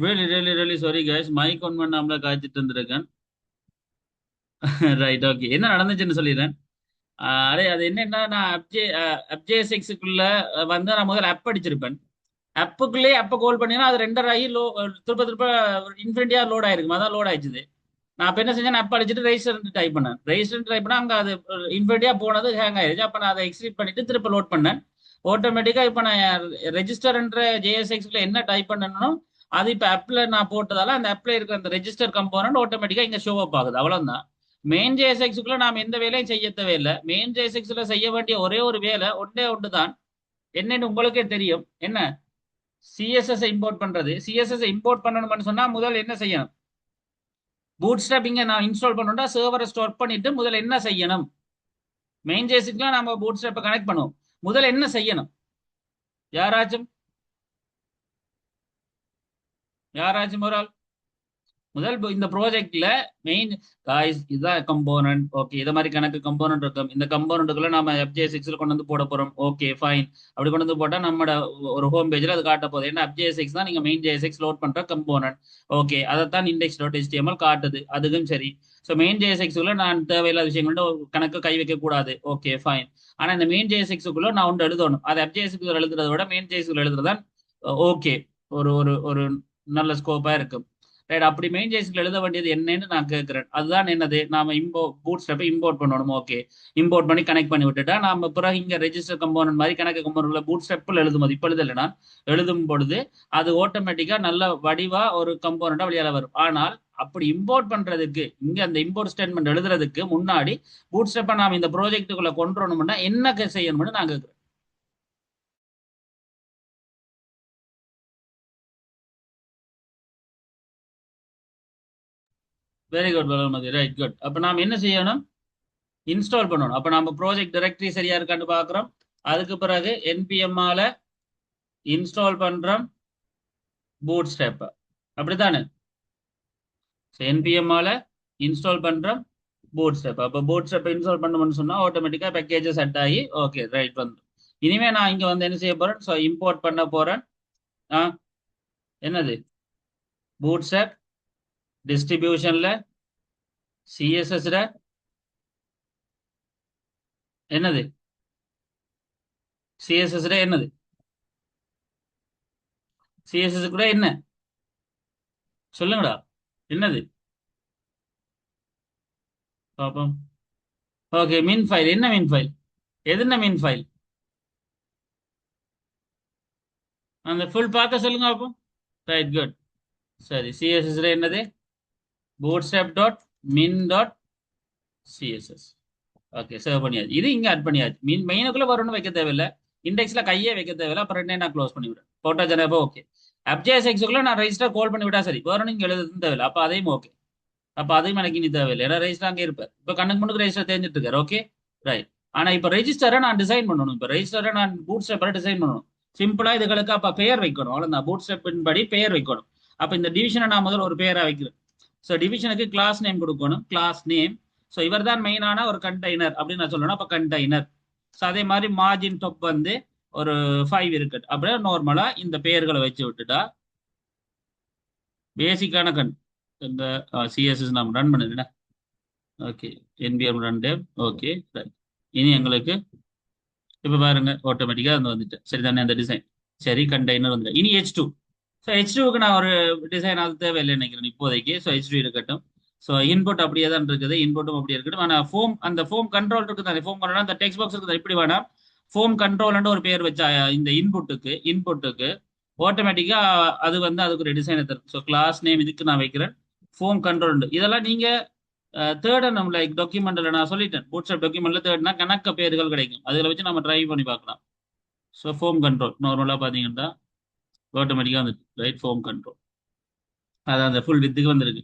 Really really really sorry guys, mic on பண்ணாமல காய்ச்சிட்டு இருந்திருக்கேன். Right, okay. என்ன நடந்துச்சுன்னு சொல்லிடுறேன். அரே அது என்னன்னா, நான் அப்ஜே6க்குள்ள வந்து நான் முதல்ல ஆப் அடிச்சிருப்பேன். ஆப்புக்குள்ளே அப்ப கால் பண்ணீங்கன்னா அது ரெண்டரை ஆகி திருப்ப திருப்ப இன்ஃபினிட்டியா லோட் ஆயிருக்கும். அதான் லோட் ஆயிடுச்சு. நான் அப்ப என்ன செஞ்சேன், ஆப் அடிச்சுட்டு ரெஜிஸ்டர் டைப் பண்ணேன். ரெஜிஸ்டர் டைப் பண்ணா அங்க அது இன்ஃபினிட்டியா போனது ஹேங் ஆயிருச்சு. அப்ப நான் அதை எக்ஸிட் பண்ணிட்டு திருப்ப லோட் பண்ணேன். ஆட்டோமேட்டிக்கா இப்ப நான் ரெஜிஸ்டர்ன்ற ஜேஎஸ்எக்ஸ்ல என்ன டைப் பண்ணணும், அது இப்ப ஆப்ல நான் போட்டதால அந்த ஆப்ல இருக்கிற அந்த ரெஜிஸ்டர் கம்போனன்ட் ஆட்டோமேட்டிக்கா இங்க ஷோ அப் ஆகுது. அவ்வளவுதான். மெயின் ஜேஎஸ்எக்ஸ்க்குள்ள நாம் எந்த வேலையும் செய்ய தேவையில்லை. மெயின் ஜேஎஸ்எக்ஸ்ல செய்ய வேண்டிய ஒரே ஒரு வேலை ஒன்றே ஒன்று தான். என்னன்னு உங்களுக்கே தெரியும். என்ன? சிஎஸ்எஸ் இம்போர்ட் பண்றது. சிஎஸ்எஸ் இம்போர்ட் பண்ணணும்னு சொன்னா முதல் என்ன செய்யணும்? பூட்ஸ்ட்ராப் இங்க நான் இன்ஸ்டால் பண்ணணும்னா சர்வரை ஸ்டார்ட் பண்ணிட்டு முதல்ல என்ன செய்யணும்? மெயின் ஜேஎஸ்க்குலாம் நம்ம பூட்ஸ்ட்ராப்பை கனெக்ட் பண்ணுவோம். முதல்ல என்ன செய்யணும்? யாராச்சும் யாராச்சும் ஒரு ஆள் முதல் இந்த ப்ராஜெக்ட்ல மெயின் காய்ஸ் இதான் கம்போனன்ட். ஓகே, இதை மாதிரி கணக்கு கம்போனன்ட் இருக்கும். இந்த கம்போனண்ட்டுக்குள்ள நம்ம FJ6 கொண்டு வந்து போட போறோம். Okay fine. அப்படி கொண்டு வந்து போட்டா நம்மட ஒரு ஹோம் பேஜ்ல அது காட்ட போகுது. ஏன்னா FJ6 தான் நீங்க மெயின் JSX லோட் பண்ற கம்போனன்ட். ஓகே, அதைத்தான் index.html காட்டுது. அதுக்கும் சரி. ஸோ மெயின் JSX-க்குள்ள நான் தேவையில்லாத விஷயங்கள்ட்ட ஒரு கணக்கு கை வைக்க கூடாது. Okay fine. ஆனா இந்த மெயின் JSX-க்குள்ள நான் ஒன்று எழுதணும். அது FJ6 எழுதுறத விட மெயின் JSX எழுதுறதான் ஓகே, ஒரு ஒரு ஒரு நல்ல ஸ்கோப்பா இருக்கும். ரைட். அப்படி மெயின் ஜேஸ்ல எழுத வேண்டியது என்னன்னு நான் கேட்கிறேன். அதுதான் என்னது, நாம பூட் ஸ்டெப்பை இம்போர்ட் பண்ணணும். ஓகே, இம்போர்ட் பண்ணி கனெக்ட் பண்ணி விட்டுட்டா நாம பிறகு இங்க ரெஜிஸ்டர் கம்போனன்ட் மாதிரி கணக்கு கம்போனன்ட்ல பூட் ஸ்டெப்பில் எழுதும் போது, இப்ப எழுதலைன்னா எழுதும் பொழுது அது ஆட்டோமேட்டிக்கா நல்ல வடிவா ஒரு கம்போனண்டா வெளியால வரும். ஆனால் அப்படி இம்போர்ட் பண்றதுக்கு இங்க அந்த இம்போர்ட் ஸ்டேட்மெண்ட் எழுதுறதுக்கு முன்னாடி பூட் ஸ்டெப்பை நாம இந்த ப்ராஜெக்ட்டுக்குள்ள கொண்டு வரணும்னா என்ன செய்யணும்னு நான் கேட்கிறேன். Very good Balamathi. Right, good. அப்ப நாம் என்ன செய்யணும்? இன்ஸ்டால் பண்ணணும். அப்ப நம்ம ப்ராஜெக்ட் டைரக்டரி சரியா இருக்கான்னு பாக்குறோம். அதுக்கு பிறகு என்பிஎம் ஆல இன்ஸ்டால் பண்றோம் பூட் ஸ்டெப். அப்படித்தானே? என்பிஎம் ஆல இன்ஸ்டால் பண்றோம் பூட் ஸ்டெப். அப்ப பூட் ஸ்டெப் இன்ஸ்டால் பண்ணணும்னு சொன்னா ஆட்டோமேட்டிக்கா பேக்கேஜஸ் செட் ஆகி ஓகே ரைட் வந்து இனிமே நான் இங்க வந்து என்ன செய்ய போறேன்? ஸோ இம்போர்ட் பண்ண போறேன். ஆ, என்னது? பூட் ஸ்டெப் டிஸ்ட்ரிபியூஷன்ல சிஎஸ்எஸ் என்னது? சிஎஸ்எஸ் என்னது? சிஎஸ்எஸ் கூட என்ன சொல்லுங்கடா? என்னது? பாப்போம். ஓகே, மின் ஃபைல். என்ன மின் ஃபைல்? எது என்ன மின் ஃபைல்? அந்த ஃபுல் பார்க்க சொல்லுங்க அப்போ. Right, good. சரி, சிஎஸ்எஸ் என்னது? bootstrap டாட் மின் டாட் சிஎஸ்எஸ். ஓகே, சேவ் பண்ணியாச்சு. இது இங்க ஆட் பண்ணியாச்சு. மெயினுக்குள்ள வரணும் வைக்க தேவையில்லை. இண்டெக்ஸ்ல கையே வைக்க தேவையில்லை. அப்புறம் ரெண்டே நான் க்ளோஸ் பண்ணி விடுறேன். Photo ஜனப்போ okay. அப்ஜேஎஸ்எக்ஸுக்குள்ள நான் ரெஜிஸ்டர் கால் பண்ணி விட்டா சரி. வரணும் இங்க எழுதுன்னு தேவையில்லை. அப்ப அதையும் ஓகே. அப்ப அதையும் எனக்கு இனி தேவையில்லை. ஏன்னா ரெஜிஸ்டர் அங்கே இருப்பார். இப்ப கண்ணுக்கு முன்னுக்கு ரெஜிஸ்டர் தெரிஞ்சிட்டு இருக்காரு. Okay right. ஆனா இப்ப ரெஜிஸ்டரை நான் டிசைன் பண்ணணும். இப்ப ரெஜிஸ்டரை நான் பூட் ஸ்டெப்பரை டிசைன் பண்ணணும். சிம்பிளா இதுகளுக்கு அப்ப பெயர் வைக்கணும். அவ்வளவுதான். பூட் ஸ்டெப்பின் படி பெயர் வைக்கணும். அப்ப இந்த டிவிஷனை நான் முதல்ல ஒரு பெயரா வைக்கிறேன். ஸோ டிவிஷனுக்கு கிளாஸ் நேம் கொடுக்கணும். Class name. ஸோ இவர் தான் மெயினான ஒரு கண்டெய்னர் அப்படின்னு நான் சொல்லணும். அப்ப கண்டெய்னர். ஸோ அதே மாதிரி மார்ஜின் டாப் வந்து ஒரு 5 இருக்கு. அப்படியே நார்மலா இந்த பெயர்களை வச்சு விட்டுட்டா பேசிக்கான இந்த சிஎஸ்எஸ் நம்ம ரன் பண்ணுறேன். Okay, npm run dev. Okay right. இனி எங்களுக்கு இப்போ பாருங்க ஆட்டோமேட்டிக்காக அந்த வந்துட்டு சரி தானே அந்த டிசைன். சரி, கண்டெய்னர் வந்துட்டு இனி H2. ஸோ H2க்கு நான் ஒரு டிசைன் அது தேவையில்லை நினைக்கிறேன் இப்போதைக்கு. ஸோ H2 இருக்கட்டும். ஸோ இன்புட் அப்படியே தான் இருக்குது. இன்புட்டும் அப்படியே இருக்கட்டும். ஆனால் அந்த ஃபோம் கண்ட்ரோல் இருக்குது தானே. ஃபோம் கண்ட்ரோல் அந்த டெக்ஸ்ட் பாக்ஸ் இருக்குது. இப்படி வேணாம். ஃபோம் கண்ட்ரோல்னு ஒரு பேர் வச்சா இந்த இன்புட்டுக்கு ஆட்டோமேட்டிக்கா அது வந்து அதுக்கு ஒரு டிசைனை தரும். ஸோ கிளாஸ் நேம் இதுக்கு நான் வைக்கிறேன். ஃபோம் கண்ட்ரோல் இதெல்லாம் நீங்க தேடணும். லைக் டாக்குமெண்ட்ல நான் சொல்லிட்டேன். பூட்ஸ்ட்ராப் டாக்குமெண்ட்ல தேடினா கணக்க பேர்கள் கிடைக்கும். அதில் வச்சு நம்ம ட்ரை பண்ணி பார்க்கலாம். ஸோ ஃபோம் கண்ட்ரோல் நார்மலாக பார்த்தீங்கன்னா ஆட்டோமேட்டிக்காக வந்துட்டு ரைட். ஃபோம் கண்ட்ரோல் அதான் அந்த ஃபுல் வித்துக்கு வந்திருக்கு.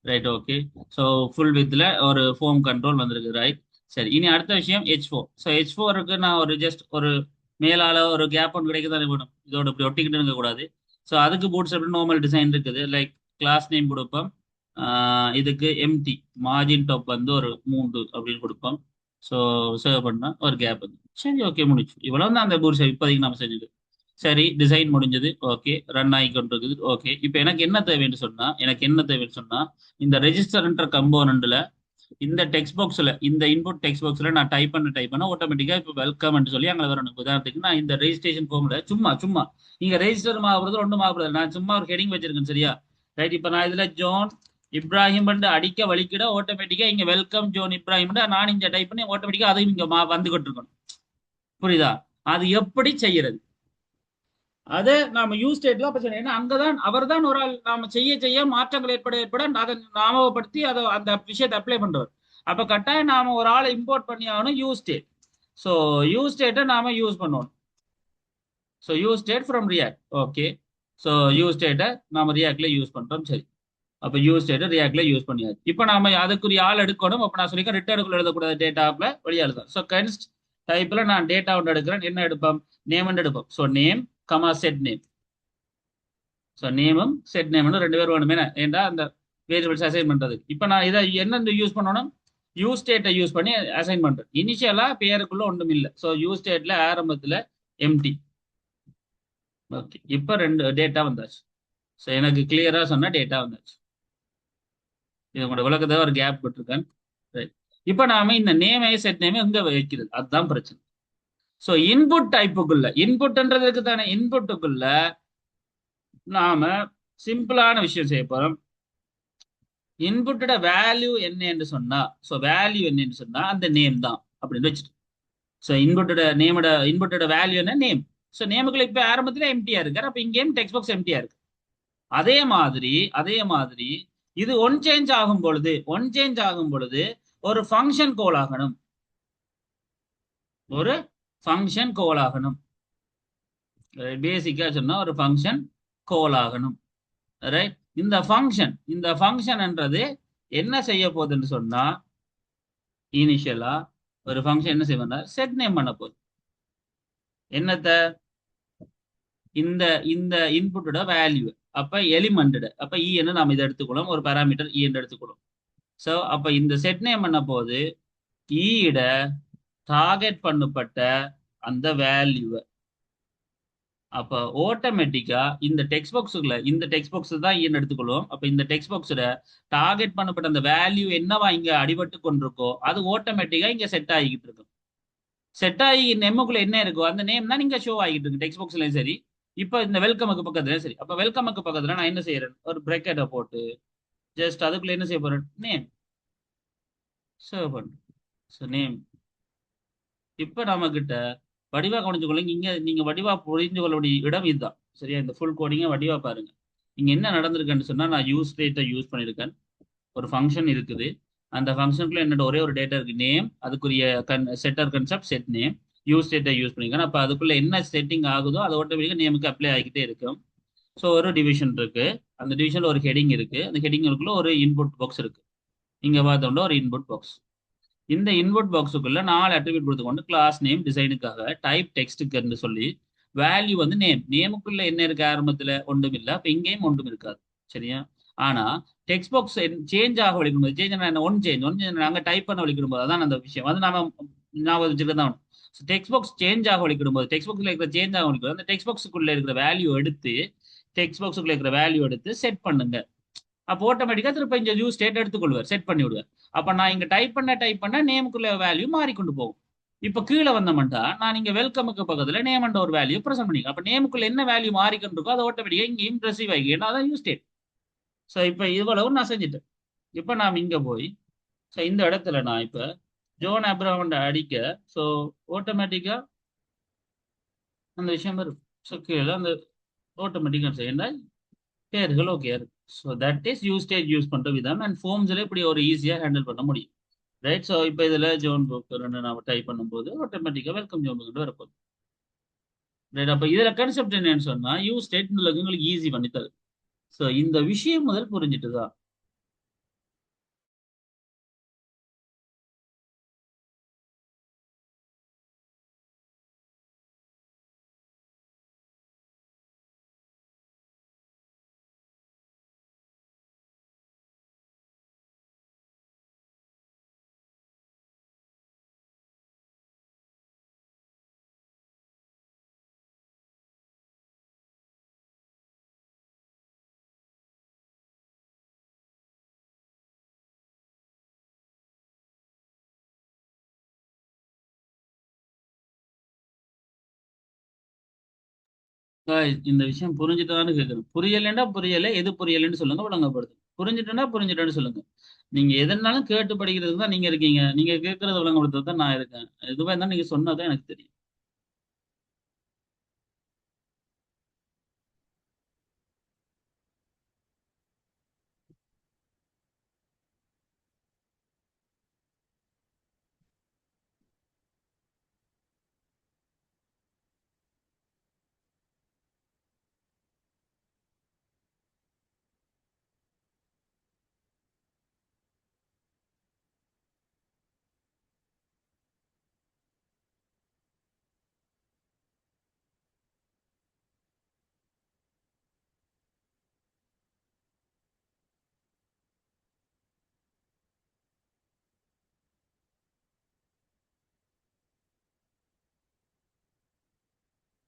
Right, okay. ஸோ ஃபுல் வித்தில் ஒரு ஃபோம் கண்ட்ரோல் வந்திருக்கு. ரைட். சரி, இனி அடுத்த விஷயம் H4. ஸோ H4க்கு நான் ஒரு ஜஸ்ட் ஒரு மேலால ஒரு கேப் ஒன்று கிடைக்க தானே வேணும். இதோட இப்படி ஒட்டிக்கிட்டு இருக்கக்கூடாது. ஸோ அதுக்கு பூட்ஸ்ட்ராப் நார்மல் டிசைன் இருக்குது. லைக் கிளாஸ் நேம் கொடுப்போம். இதுக்கு எம்டி மார்ஜின் டாப் வந்து ஒரு 3 அப்படின்னு கொடுப்போம். ஸோ சேவ் பண்ணா ஒரு கேப் வந்து சரி. ஓகே, முடிச்சு. இவ்வளவு தான் அந்த பூட்ஸ்ட்ராப் இப்போதைக்கு நம்ம செஞ்சது. சரி, டிசைன் முடிஞ்சது. ஓகே, ரன் ஆகி கொண்டிருக்குது. ஓகே, இப்போ எனக்கு என்ன தேவைன்னு சொன்னா இந்த ரெஜிஸ்டர்ன்ற கம்போனன்ட்ல இந்த டெக்ஸ்ட் பாக்ஸ்ல இந்த இன்புட் டெக்ஸ்ட் பாக்ஸ்ல நான் டைப் பண்ண ஆட்டோமேட்டிக்கா இப்போ வெல்கம் சொல்லி அங்கே வரணும். உதாரணத்துக்கு நான் இந்த ரெஜிஸ்ட்ரேஷன் ஃபார்ம்ல சும்மா சும்மா நீங்க ரெஜிஸ்டர் ஆகுறது ஒன்றும் ஆகுறது நான் சும்மா ஒரு ஹெடிங் வச்சிருக்கேன். சரியா? ரைட். இப்போ நான் இதுல ஜோன் இப்ராஹிம் அடிக்க வலிக்கிட ஆட்டோமேட்டிக்கா இங்க வெல்கம் ஜோன் இப்ராஹிம் நான் இங்க டைப் பண்ணி ஆட்டோமேட்டிக்கா அதையும் இங்க வந்துகிட்டு இருக்கணும். புரியுதா? அது எப்படி செய்யறது? அதை நாம யூஸ் ஸ்டேட்ல அப்ப சொன்னேன். ஏன்னா அங்கதான் அவர் தான் ஒரு ஆள் நாம செய்ய செய்ய மாற்றங்கள் ஏற்பட அதை ஞாபகப்படுத்தி அதை அந்த விஷயத்தை அப்ளை பண்றவர். அப்ப கட்டாயம் நாம ஒரு ஆளை இம்போர்ட் பண்ணி ஆகணும் யூஸ் ஸ்டேட். ஸோ யூஸ் ஸ்டேட்டை நாம யூஸ் பண்ணுவோம். So use state from react. Okay. So use ஸ்டேட்டை நாம ரியாக்ட்ல யூஸ் பண்றோம். சரி. அப்ப யூஸ் ஸ்டேட்டை ரியாக்ட்ல யூஸ் பண்ணியாச்சு. இப்போ நாம அதுக்குரிய ஆள் எடுக்கணும். அப்ப நான் சொல்லிக்கிறேன் ரிட்டர்னுக்குள்ள எழுதக்கூடாது டேட்டாப்ல வழியா எழுதும். ஸோ கன்ஸ்ட் டைப்ல நான் டேட்டா ஒன்று எடுக்கிறேன். என்ன எடுப்போம்? நேம் எடுப்போம். So name comma set name. So நேமும் செட் நேம்னு ரெண்டு பேரும் வேணுமே. ஏன்டா அந்த வேரியபிள்ஸ் அசைன் பண்றது. இப்போ நான் இதை என்ன யூஸ் பண்ணணும்? யூஸ் ஸ்டேட்டை யூஸ் பண்ணி அசைன் பண்றேன். இனிஷியலா பேருக்குள்ள ஒன்றும் இல்லை. ஸோ யூஸ் ஸ்டேட்ல ஆரம்பத்துல எம்டி. ஓகே, இப்போ ரெண்டு டேட்டா வந்தாச்சு. ஸோ எனக்கு கிளியரா சொன்ன டேட்டா வந்தாச்சு. இது உங்களோட விளக்கத்தை ஒரு கேப் விட்டுருக்கேன். ரைட். இப்போ நாம இந்த நேமே செட் நேமே எங்க வைக்கிறது? அதுதான் பிரச்சனை. ஸோ இன்புட் டைப்புக்குள்ள இன்புட்ன்றதுக்கு தானே இன்புட்டுக்குள்ள நாம சிம்பிளான விஷயம் செய்ய போறோம். இன்புட்டோட வேல்யூ என்ன என்று சொன்னா ஸோ வேல்யூ என்னன்னு சொன்னா அந்த நேம் தான் அப்படின்னு வச்சுட்டு. ஸோ இன்புட்டோட வேல்யூ என்ன? நேம். ஸோ நேமுக்குள்ள இப்போ ஆரம்பத்துல எம்டியா இருக்கு. அப்போ இங்கேயும் டெக்ஸ்ட் பாக்ஸ் எம்டியா இருக்கு. அதே மாதிரி இது ஒன் சேஞ்ச் ஆகும் பொழுது ஒரு ஃபங்க்ஷன் கோல் ஆகணும். ஒரு ஃபங்க்ஷன் கோல் ஆகணும். பேசிக்கா சொன்னா ஒரு ஃபங்க்ஷன் கோல் ஆகணும். ரைட். இந்த ஃபங்க்ஷன்ன்றது என்ன செய்ய போகுதுன்னு சொன்னா இனிஷியலா ஒரு ஃபங்க்ஷன் என்ன செய்வோம்னா செட் நேம் பண்ண போகுது. என்னத்த? இந்த இந்த இன்புட்டோட வேல்யூ. அப்ப எலிமெண்ட் அப்ப இ என்று நாம் இதை எடுத்துக்கொள்ளும். ஒரு பாராமீட்டர் இ என்று எடுத்துக்கொள்ளும். ஸோ அப்ப இந்த செட் நேம் பண்ண போது இட டார்கெட் பண்ணப்பட்ட அந்த வேல்யூ. அப்ப ஆட்டோமேட்டிக்கா இந்த டெக்ஸ்ட் பாக்ஸ் தான் ஈன்னு எடுத்துக்கொள்வோம். அப்ப இந்த டெக்ஸ்ட் பாக்ஸோட டார்கெட் பண்ணப்பட்ட அந்த வேல்யூ என்னவா இங்க அடிபட்டு கொண்டிருக்கோ அது ஆட்டோமேட்டிக்கா இங்க செட் ஆகிக்கிட்டு இருக்கும். செட் ஆகி நெம்முக்குள்ள என்ன இருக்கோ அந்த நேம் தான் இங்க ஷோ ஆகிட்டு இருக்கு டெக்ஸ்ட் பாக்ஸ்லயும் சரி. இப்ப இந்த வெல்கமுக்கு பக்கத்துல சரி. அப்ப வெல்கமுக்கு பக்கத்துல நான் என்ன செய்யறேன்? ஒரு பிரேக்கெட்டை போட்டு ஜஸ்ட் அதுக்குள்ள என்ன செய்ய போறேன்? நேம் சர்வ் பண்ணு. So name. இப்ப நம்ம கிட்ட வடிவா கவனிச்சு கொள்ளுங்க. இங்க நீங்க வடிவா புரிஞ்சு கொள்ளக்கூடிய இடம் இதுதான். சரியா? இந்த ஃபுல் கோடிங்க வடிவா பாருங்க. இங்க என்ன நடந்திருக்குன்னு சொன்னா நான் யூஸ் ஸ்டேட்டை யூஸ் பண்ணியிருக்கேன். ஒரு ஃபங்க்ஷன் இருக்குது. அந்த ஃபங்க்ஷனுக்குள்ள என்னோட ஒரே ஒரு டேட்டா இருக்கு நேம். அதுக்குரிய செட்டர் கன்செப்ட் செட் நேம். யூஸ் ஸ்டேட்டை யூஸ் பண்ணியிருக்கேன். அப்ப அதுக்குள்ள என்ன செட்டிங் ஆகுதோ அது ஆட்டோமேட்டிக்கா நேமுக்கு அப்ளை ஆகிக்கிட்டே இருக்கும். ஸோ ஒரு டிவிஷன் இருக்கு. அந்த டிவிஷன்ல ஒரு ஹெடிங் இருக்கு. அந்த ஹெடிங்குள்ள ஒரு இன்புட் பாக்ஸ் இருக்கு. இங்க பார்த்தோம்னா ஒரு இன்புட் பாக்ஸ். இந்த இன்புட் பாக்ஸுக்குள்ள 4 அட்ரிபியூட் கொடுத்துக்கொண்டு கிளாஸ் நேம் டிசைனுக்காக டைப் டெக்ஸ்ட்டுக்கு சொல்லி வேல்யூ வந்து நேமுக்குள்ள என்ன இருக்கு? ஆரம்பத்துல ஒன்றும் இல்லை. அப்ப இங்கேயும் ஒன்றும் இருக்காது. சரியா? ஆனா டெக்ஸ்ட் பாக்ஸ் சேஞ்ச் ஆக வலிக்கும் போது சேஞ்ச் ஒன் சேஞ்ச் நாங்க டைப் பண்ண வலிக்கும் போது அதான் அந்த விஷயம் வந்து நாம ஞாபகம் வச்சுட்டு தான். டெக்ஸ்ட் பாக்ஸ் சேஞ்ச் ஆக வலிக்கும் போது டெக்ஸ்ட் பாக்ஸ்ல இருக்கிற சேஞ்ச் ஆக வலிக்கும் அந்த டெக்ஸ்ட் பாக்ஸுக்குள்ள இருக்கிற வேல்யூ எடுத்து செட் பண்ணுங்க. அப்போ ஆட்டோமேட்டிக்கா திருப்ப இங்க யூஸ் ஸ்டேட் எடுத்துக்கொள்வார். செட் பண்ணி விடுவார். அப்ப நான் இங்க டைப் பண்ண நேமுக்குள்ள வேல்யூ மாறிக்கொண்டு போகும். இப்ப கீழே வந்தோம்னா நான் இங்க வெல்கமுக்கு பக்கத்துல நேம் என்ற ஒரு வேல்யூ பிரசன்ட் பண்ணிக்கலாம். அப்ப நேமுக்குள்ள என்ன வேல்யூ மாறிக்கொண்டு இருக்கோ அது ஆட்டோமேட்டிக்கா இங்கேயும் ரிசீவ் ஆகி ஏன்னா அதான் யூஸ் ஸ்டேட். ஸோ இப்ப இவ்வளவு நான் செஞ்சுட்டேன். இப்ப நாம் இங்க போய் ஸோ இந்த இடத்துல நான் இப்ப ஜோன் அப்ரஹாம் அடிக்க ஸோ ஆட்டோமேட்டிக்கா அந்த விஷயம் வரும். ஸோ கீழே அந்த ஆட்டோமேட்டிக்கா செய்யண்டா பேர்கள் ஓகே இருக்கு. ஸோ தட் இஸ் யூஸ் பண்ற விதம் அண்ட் ஃபார்ம்ஸ்ல இப்படி ஒரு ஈஸியா ஹேண்டில் பண்ண முடியும். ரைட். ஸோ இப்போ இதுல ஜோன் புக் நம்ம டைப் பண்ணும்போது ஆட்டோமேட்டிக்கா வெல்கம் ஜோன் புக் வரப்போகுது. ரைட். அப்ப இதுல கன்செப்ட் என்னன்னு சொன்னா யூஸ் ஸ்டேட் உங்களுக்கு ஈஸி பண்ணி தரும். ஸோ இந்த விஷயம் முதல் புரிஞ்சுட்டுதான் இந்த விஷயம் புரிஞ்சுட்டான்னு கேட்கணும். புரியலைன்னா புரியலை, எது புரியலைன்னு சொல்லுங்க, விளங்கப்படுது. புரிஞ்சுட்டேன்னா புரிஞ்சுட்டேன்னு சொல்லுங்க. நீங்க எதனாலும் கேட்டு படிக்கிறதுக்கு தான் நீங்க இருக்கீங்க. நீங்க கேட்கறத விளங்கப்படுத்துறது தான் நான் இருக்கேன். எதுவாக இருந்தாலும் நீங்க சொன்னாதான் எனக்கு தெரியும்.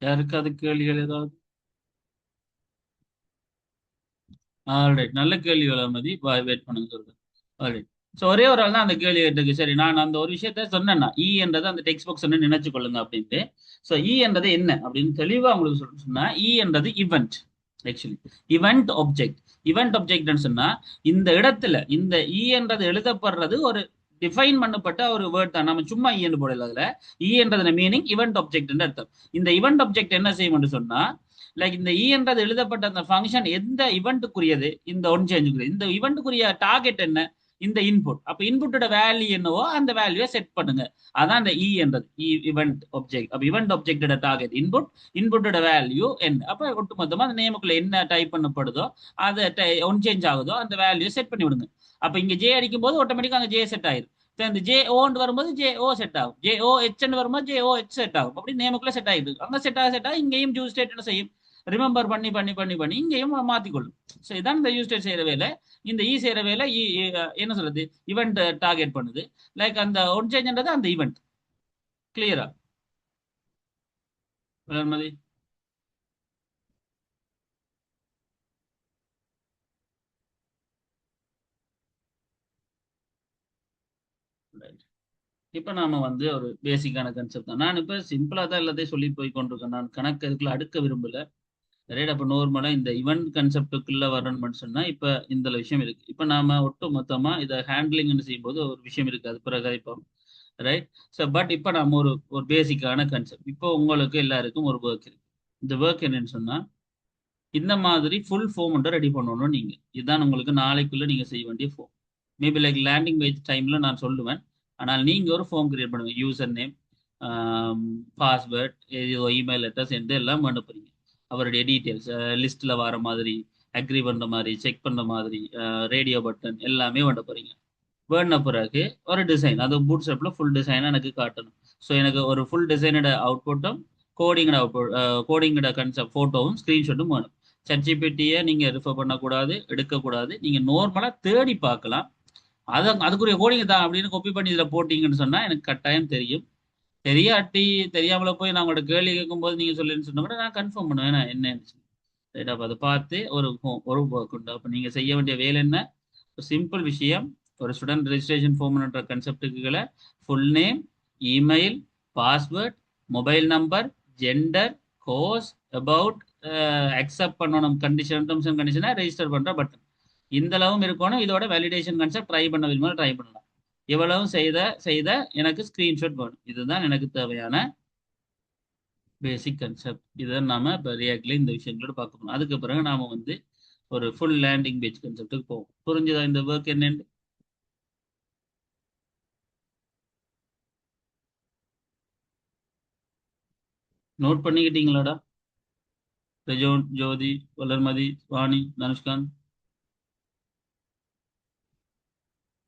யாருக்காவது கேள்விகள் ஏதாவது? ஆல்ரைட், நல்ல கேள்விகள் மதி. வெயிட் பண்ணுங்க சொல்றேன். ஆல்ரைட். ஸோ ஒரே ஒரு ஆள் தான் அந்த கேள்வி கேட்டுக்கு. சரி, நான் அந்த ஒரு விஷயத்த சொன்னேன்னா இ என்றது அந்த டெக்ஸ்ட் பாக்ஸ் நினைச்சு கொள்ளுங்க அப்படின்ட்டு. ஸோ இ என்றது என்ன அப்படின்னு தெளிவா உங்களுக்கு சொன்னா, இ என்றது event. Actually event object. Event ஆப்ஜெக்ட்னு சொன்னா இந்த இடத்துல இந்த இ என்றது எழுதப்படுறது ஒரு டிஃபைன் பண்ணப்பட்ட ஒரு வேர்ட் தான். நம்ம சும்மா இ என்று போடல. அதுல இ என்றது மீனிங் இவெண்ட் ஆப்ஜெக்ட் அர்த்தம். இந்த இவெண்ட் ஆப்ஜெக்ட் என்ன செய்யும் சொன்னா, லைக் இந்த இ என்றது எழுதப்பட்ட அந்த ஃபங்க்ஷன் எந்த இவெண்ட்டுக்குரியது, இந்த ஒன் சேஞ்சுக்குரியது. இந்த இவெண்ட்டுக்குரிய டார்கெட் என்ன, இந்த இன்புட். அப்ப இன்புட்டோட வேல்யூ என்னவோ அந்த வேல்யூவை செட் பண்ணுங்க. அதான் இந்த இ என்றது இவெண்ட் ஆப்ஜெக்ட். அப்ப இவெண்ட் ஆப்ஜெக்டோட டார்கெட் இன்புட், இன்புட்டோட வேல்யூ என்ன. அப்ப ஒட்டுமொத்தமா அந்த நேமுக்குள்ள என்ன டைப் பண்ணப்படுதோ, அது ஒன் சேஞ்ச் ஆகுதோ அந்த வேல்யூ செட் பண்ணி விடுங்க. அப்ப இங்க ஜே அடிக்கும் போது ஆட்டோமேட்டிக்கா அங்க ஜே செட் ஆயிரும். இந்த ஜே ஓன்னு வரும்போது ஜே ஓ செட் ஆகும், ஜே ஓ ஹெச் வரும்போது ஜே ஓ ஹெச் செட் ஆகும். அப்படி நேமுக்குள்ள செட் ஆயிருக்கு. அங்க செட் ஆக இங்கேயும் ஜூஸ் ஸ்டேட் என்ன செய்யும், ரிமெம்பர் பண்ணி பண்ணி பண்ணி பண்ணி இங்கேயும் மாத்திக்கொள்ளும். ஸோ இதான் இந்த யூஸ்டேட் செய்யற வேலை. இந்த இ செய்யற வேலை என்ன சொல்றது, இவெண்ட் டார்கெட் பண்ணுது. லைக் அந்த ஒன் சேஞ்ச்ன்றது அந்த இவெண்ட். கிளியரா மதி? இப்ப நாம ஒரு பேசிக்கான கன்செப்ட் தான். நான் இப்ப சிம்பிளா தான் எல்லாத்தையும் சொல்லி போய் கொண்டிருக்கேன். நான் கணக்கு அதுக்குள்ள அடுக்க விரும்பல. ரைட். அப்ப நார்மலா இந்த இவெண்ட் கன்செப்டுக்குள்ள வரணும்னு சொன்னா இப்ப இந்த விஷயம் இருக்கு. இப்ப நாம ஒட்டு மொத்தமா இதை ஹேண்ட்லிங் செய்யும்போது ஒரு விஷயம் இருக்கு, அது பிறகு இப்போ ரைட். ஸோ பட் இப்போ நம்ம ஒரு பேசிக்கான கன்செப்ட். இப்போ உங்களுக்கு எல்லாருக்கும் ஒரு ஒர்க் இருக்கு. இந்த ஒர்க் என்னன்னு சொன்னா, இந்த மாதிரி ஃபுல் ஃபார்ம் ஒன்று ரெடி பண்ணணும் நீங்க. இதுதான் உங்களுக்கு நாளைக்குள்ள நீங்க செய்ய வேண்டிய form. Maybe like landing page டைம்ல நான் சொல்லுவேன். ஆனால் நீங்க ஒரு ஃபார்ம் கிரியேட் பண்ணுங்க. Username, password, email address எந்த எல்லாம் அனுப்புறீங்க. அவருடைய டீட்டெயில்ஸ் லிஸ்ட்ல வர மாதிரி, அக்ரி பண்ற மாதிரி, செக் பண்ற மாதிரி, ரேடியோ பட்டன் எல்லாமே பண்ண போறீங்க. வேர்ன பிறகு ஒரு டிசைன், அது பூட் ஸ்ட்ராப்ல ஃபுல் டிசைனாக எனக்கு காட்டணும். ஸோ எனக்கு ஒரு ஃபுல் டிசைனோட அவுட்புட்டும் கோடிங்கோட அவுட்புட், கோடிங்கோட கன்செப்ட் ஃபோட்டோவும் ஸ்க்ரீன்ஷாட்டும் வேணும். ChatGPT-யை நீங்கள் ரெஃபர் பண்ணக்கூடாது, எடுக்கக்கூடாது. நீங்கள் நார்மலாக தேடி பார்க்கலாம். அதுக்குரிய கோடிங் தான் அப்படின்னு காப்பி பண்ணி இதில் போட்டிங்கன்னு சொன்னால் எனக்கு கட்டாயம் தெரியும். தெரியாட்டி தெரியாமல போய் நான் உங்களோட கேள்வி கேட்கும்போது நீங்கள் சொல்லின்னு சொன்னா கூட நான் கன்ஃபார்ம் பண்ணுவேன் நான் என்ன. ரைட். அப்போ அதை பார்த்து ஒரு ஒர்க் உண்டு. அப்போ நீங்கள் செய்ய வேண்டிய வேலை என்ன, சிம்பிள் விஷயம். ஒரு ஸ்டூடெண்ட் ரெஜிஸ்ட்ரேஷன் ஃபார்ம்ன்ற கன்செப்டுகளை full name, email, password, mobile number, gender, course, about, accept பண்ணணும் கண்டிஷன், டெர்ம்ஸ் அண்ட் கண்டிஷனை ரெஜிஸ்டர் பண்ற பட்டன். இந்த அளவும் இருக்கணும். இதோட வேலிடேஷன் கன்செப்ட் ட்ரை பண்ண விரும்பினா ட்ரை பண்ணலாம். இவ்வளவும் செய்த செய்த எனக்கு ஸ்கிரீன்ஷாட் வேணும். இதுதான் எனக்கு தேவையான பேசிக் கன்செப்ட். இதை நாம இப்போ ரியாக்ட்ல இந்த விஷயங்களோட பார்க்க போகணும். அதுக்கு பிறகு நாம ஒரு ஃபுல் லேண்டிங் பேஜ் கன்செப்ட்டுக்கு போவோம். புரிஞ்சுதா இந்த ஒர்க் என்னன்னு? நோட் பண்ணிக்கிட்டீங்களாடா? பிரஜோன், ஜோதி, வளர்மதி, வாணி, தனுஷ்காந்த்.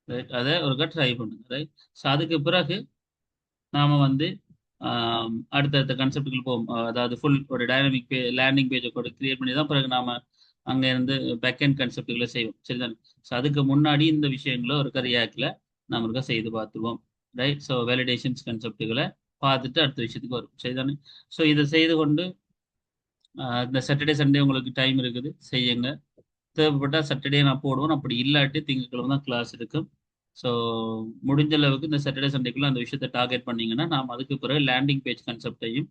ரைட். அதை ஒருக்கா ட்ரை பண்ணுங்க. ரைட். ஸோ அதுக்கு பிறகு நாம அடுத்தடுத்த கன்செப்டுகள் போவோம். அதாவது ஃபுல் ஒரு டைனமிக் லேண்டிங் பேஜை கூட கிரியேட் பண்ணி தான் பிறகு நாம அங்க இருந்து பேக் அண்ட் கன்செப்டுகளை செய்வோம். சரிதானே? ஸோ அதுக்கு முன்னாடி இந்த விஷயங்களை ஒரு ரியாக்ட்ல நம்ம இருக்கா செய்து பார்த்துருவோம். ரைட். ஸோ வேலிடேஷன்ஸ் கன்செப்டுகளை பார்த்துட்டு அடுத்த விஷயத்துக்கு வரும். சரிதானே? ஸோ இதை செய்து கொண்டு இந்த சாட்டர்டே சண்டே உங்களுக்கு டைம் இருக்குது, செய்யுங்க. தேவைப்பட்டா சாட்டர்டே நான் போடுவேன். அப்படி இல்லாட்டி திங்கட்கிழமை தான் கிளாஸ் இருக்கும். ஸோ முடிஞ்ச அளவுக்கு இந்த சாட்டர்டே சண்டேக்குள்ள அந்த விஷயத்தை டார்கெட் பண்ணீங்கன்னா நாம் அதுக்கு பிறகு லேண்டிங் பேஜ் கன்செப்டையும்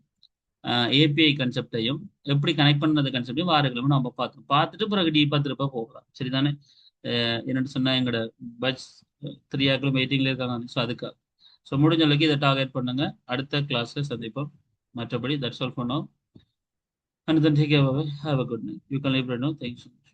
ஏபிஐ கன்செப்டையும் எப்படி கனெக்ட் பண்ணது கன்செப்டையும் வாரக்கிழமை நம்ம பார்த்தோம். பார்த்துட்டு பிறகு டீப்பாக திருப்ப போகலாம். சரிதானே? என்னென்னு சொன்னால் எங்களோட பட்ச் 3 வெயிட்டிங்ல இருக்காங்க. ஸோ அதுக்காக ஸோ முடிஞ்ச அளவுக்கு இதை டார்கெட் பண்ணுங்க. அடுத்த கிளாஸ்ல சந்திப்போம். மற்றபடி that's all for now. And then take care. Bye. Have a good night. You can leave right now. Thanks so much.